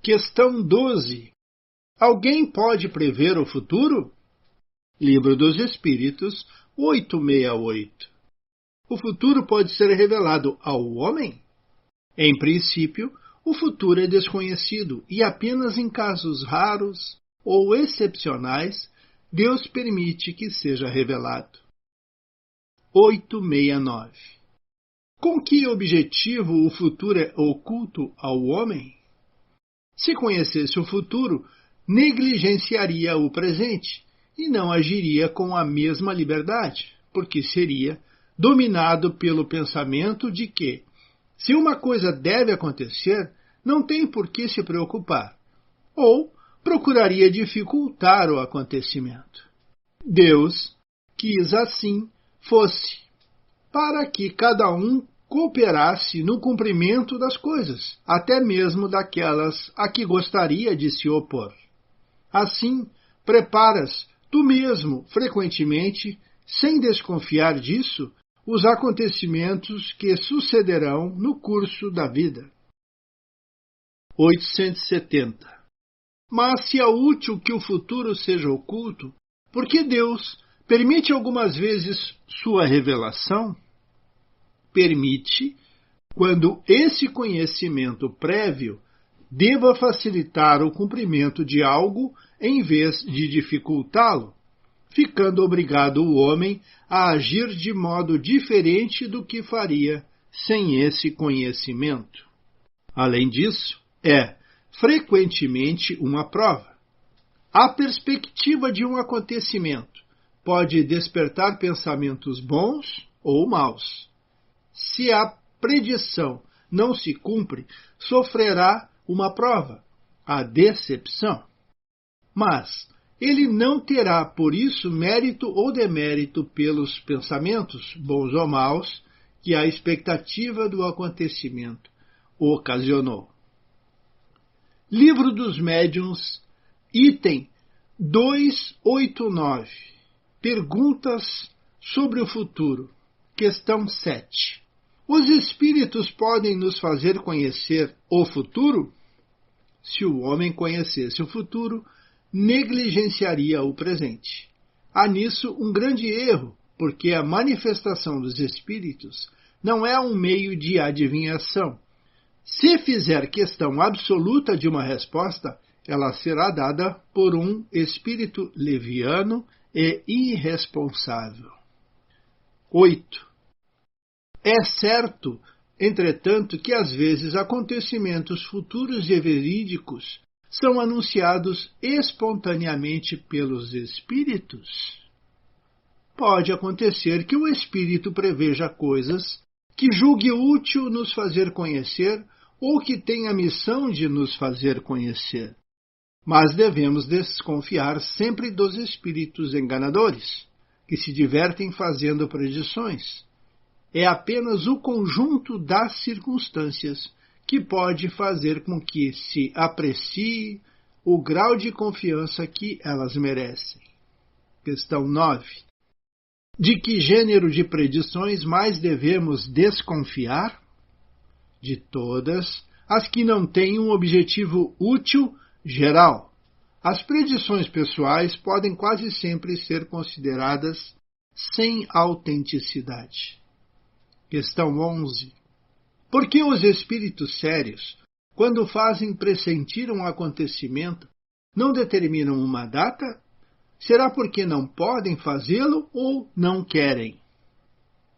Questão 12. Alguém pode prever o futuro? Livro dos Espíritos, 868. O futuro pode ser revelado ao homem? Em princípio, o futuro é desconhecido e apenas em casos raros ou excepcionais Deus permite que seja revelado. 869. Com que objetivo o futuro é oculto ao homem? Se conhecesse o futuro, negligenciaria o presente e não agiria com a mesma liberdade, porque seria dominado pelo pensamento de que, se uma coisa deve acontecer, não tem por que se preocupar, ou procuraria dificultar o acontecimento. Deus quis assim fosse, para que cada um cooperasse no cumprimento das coisas, até mesmo daquelas a que gostaria de se opor. Assim, preparas tu mesmo, frequentemente, sem desconfiar disso, os acontecimentos que sucederão no curso da vida. 870. Mas se é útil que o futuro seja oculto, por que Deus permite algumas vezes sua revelação? Permite quando esse conhecimento prévio deva facilitar o cumprimento de algo em vez de dificultá-lo, ficando obrigado o homem a agir de modo diferente do que faria sem esse conhecimento. Além disso, é frequentemente uma prova. A perspectiva de um acontecimento pode despertar pensamentos bons ou maus. Se a predição não se cumpre, sofrerá uma prova, a decepção. Mas ele não terá, por isso, mérito ou demérito pelos pensamentos, bons ou maus, que a expectativa do acontecimento ocasionou. Livro dos Médiuns, item 289. Perguntas sobre o futuro. Questão 7. Os espíritos podem nos fazer conhecer o futuro? Se o homem conhecesse o futuro, negligenciaria o presente. Há nisso um grande erro, porque a manifestação dos espíritos não é um meio de adivinhação. Se fizer questão absoluta de uma resposta, ela será dada por um espírito leviano e irresponsável. 8. É certo, entretanto, que às vezes acontecimentos futuros e verídicos são anunciados espontaneamente pelos espíritos? Pode acontecer que o espírito preveja coisas que julgue útil nos fazer conhecer ou que tenha a missão de nos fazer conhecer. Mas devemos desconfiar sempre dos espíritos enganadores, que se divertem fazendo predições. É apenas o conjunto das circunstâncias que pode fazer com que se aprecie o grau de confiança que elas merecem. Questão 9. De que gênero de predições mais devemos desconfiar? De todas as que não têm um objetivo útil geral. As predições pessoais podem quase sempre ser consideradas sem autenticidade. Questão 11. Por que os espíritos sérios, quando fazem pressentir um acontecimento, não determinam uma data? Será porque não podem fazê-lo ou não querem?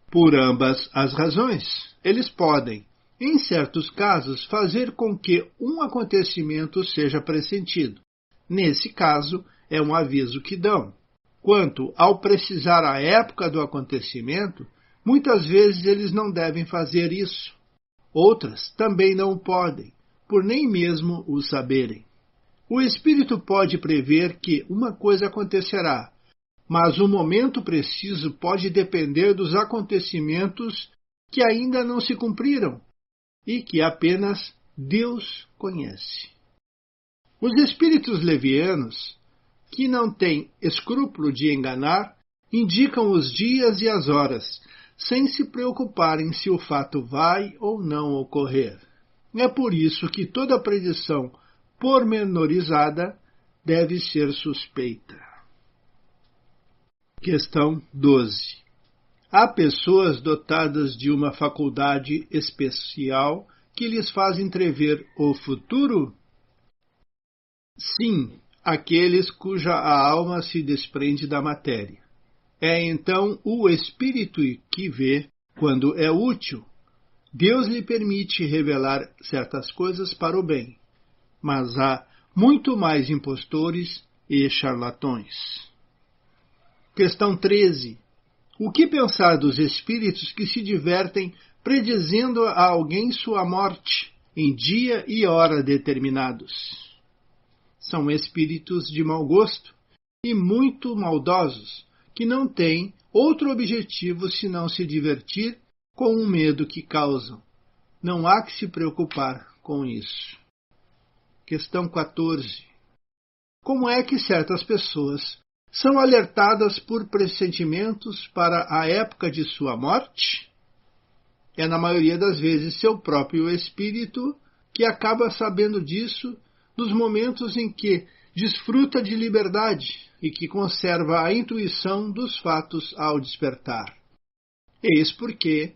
Por ambas as razões, eles podem, em certos casos, fazer com que um acontecimento seja pressentido. Nesse caso, é um aviso que dão. Quanto ao precisar a época do acontecimento, muitas vezes eles não devem fazer isso. Outras também não o podem, por nem mesmo o saberem. O espírito pode prever que uma coisa acontecerá, mas o momento preciso pode depender dos acontecimentos que ainda não se cumpriram e que apenas Deus conhece. Os espíritos levianos, que não têm escrúpulo de enganar, indicam os dias e as horas, sem se preocuparem se o fato vai ou não ocorrer. É por isso que toda predição pormenorizada deve ser suspeita. Questão 12. Há pessoas dotadas de uma faculdade especial que lhes faz entrever o futuro? Sim, aqueles cuja alma se desprende da matéria. É então o espírito que vê quando é útil. Deus lhe permite revelar certas coisas para o bem, mas há muito mais impostores e charlatões. Questão 13. O que pensar dos espíritos que se divertem predizendo a alguém sua morte em dia e hora determinados? São espíritos de mau gosto e muito maldosos, que não têm outro objetivo senão se divertir com o medo que causam. Não há que se preocupar com isso. Questão 14. Como é que certas pessoas são alertadas por pressentimentos para a época de sua morte? É na maioria das vezes seu próprio espírito que acaba sabendo disso nos momentos em que desfruta de liberdade e que conserva a intuição dos fatos ao despertar. Eis porque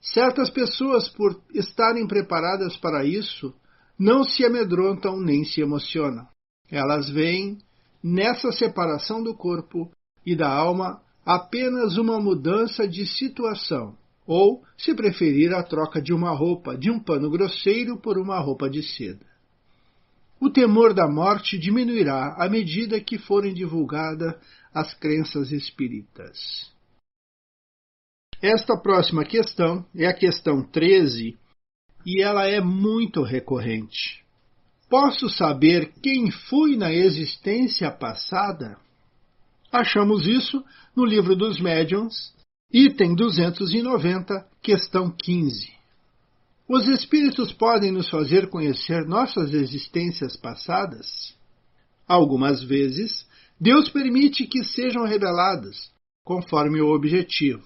certas pessoas, por estarem preparadas para isso, não se amedrontam nem se emocionam. Elas veem nessa separação do corpo e da alma apenas uma mudança de situação, ou, se preferir, a troca de uma roupa, de um pano grosseiro por uma roupa de seda. O temor da morte diminuirá à medida que forem divulgadas as crenças espíritas. Esta próxima questão é a questão 13 e ela é muito recorrente. Posso saber quem fui na existência passada? Achamos isso no Livro dos Médiuns, item 290, questão 15. Os espíritos podem nos fazer conhecer nossas existências passadas? Algumas vezes, Deus permite que sejam reveladas, conforme o objetivo,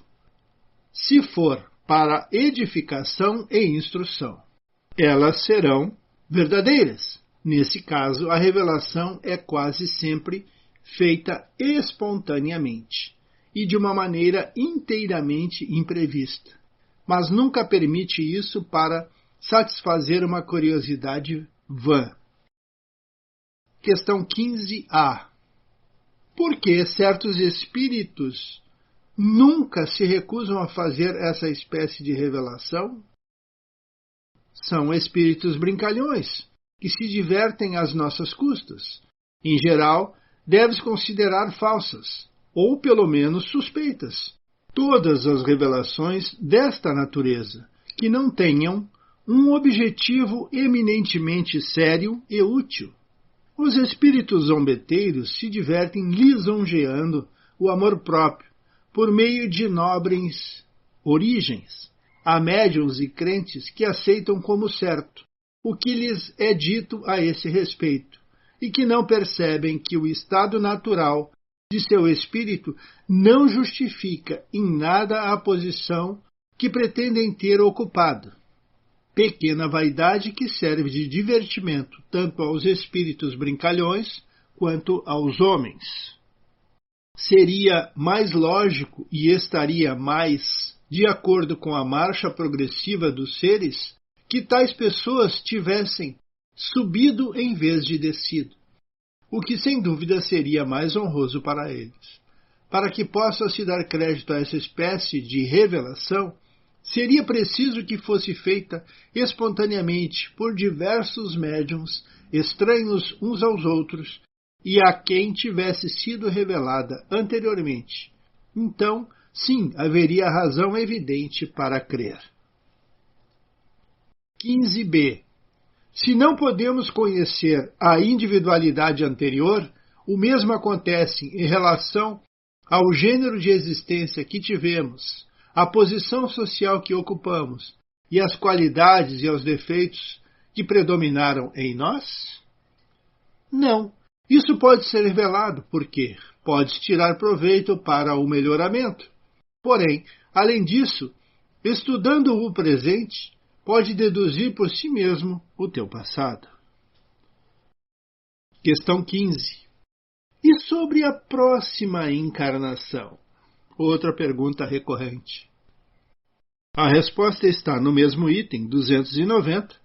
se for para edificação e instrução. Elas serão verdadeiras. Nesse caso, a revelação é quase sempre feita espontaneamente e de uma maneira inteiramente imprevista, mas nunca permite isso para satisfazer uma curiosidade vã. Questão 15a. Por que certos espíritos nunca se recusam a fazer essa espécie de revelação? São espíritos brincalhões, que se divertem às nossas custas. Em geral, deves considerar falsas, ou pelo menos suspeitas, todas as revelações desta natureza, que não tenham um objetivo eminentemente sério e útil. Os espíritos zombeteiros se divertem lisonjeando o amor próprio por meio de nobres origens. Há médiuns e crentes que aceitam como certo o que lhes é dito a esse respeito e que não percebem que o estado natural de seu espírito não justifica em nada a posição que pretendem ter ocupado. Pequena vaidade que serve de divertimento tanto aos espíritos brincalhões quanto aos homens. Seria mais lógico e estaria mais de acordo com a marcha progressiva dos seres que tais pessoas tivessem subido em vez de descido, o que sem dúvida seria mais honroso para eles. Para que possa se dar crédito a essa espécie de revelação, seria preciso que fosse feita espontaneamente por diversos médiuns, estranhos uns aos outros, e a quem tivesse sido revelada anteriormente. Então, sim, haveria razão evidente para crer. 15b. Se não podemos conhecer a individualidade anterior, o mesmo acontece em relação ao gênero de existência que tivemos, à posição social que ocupamos e às qualidades e aos defeitos que predominaram em nós? Não. Isso pode ser revelado porque podes tirar proveito para o melhoramento. Porém, além disso, estudando o presente, pode deduzir por si mesmo o teu passado. Questão 15. E sobre a próxima encarnação? Outra pergunta recorrente. A resposta está no mesmo item, 290,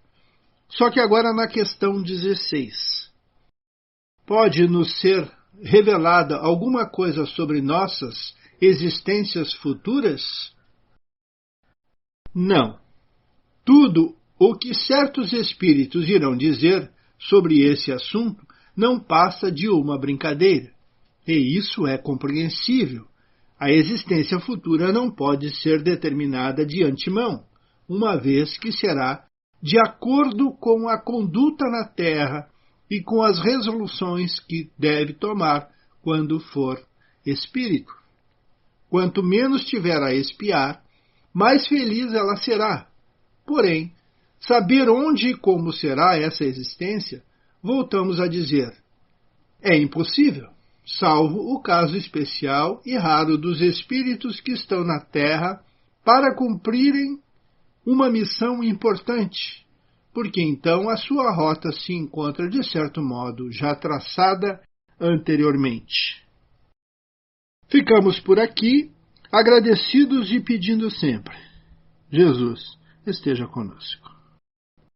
só que agora na questão 16. Pode nos ser revelada alguma coisa sobre nossas existências futuras? Não. Tudo o que certos espíritos irão dizer sobre esse assunto não passa de uma brincadeira. E isso é compreensível. A existência futura não pode ser determinada de antemão, uma vez que será de acordo com a conduta na Terra e com as resoluções que deve tomar quando for espírito. Quanto menos tiver a expiar, mais feliz ela será. Porém, saber onde e como será essa existência, voltamos a dizer, é impossível, salvo o caso especial e raro dos espíritos que estão na Terra para cumprirem uma missão importante, porque então a sua rota se encontra, de certo modo, já traçada anteriormente. Ficamos por aqui, agradecidos e pedindo sempre: Jesus esteja conosco.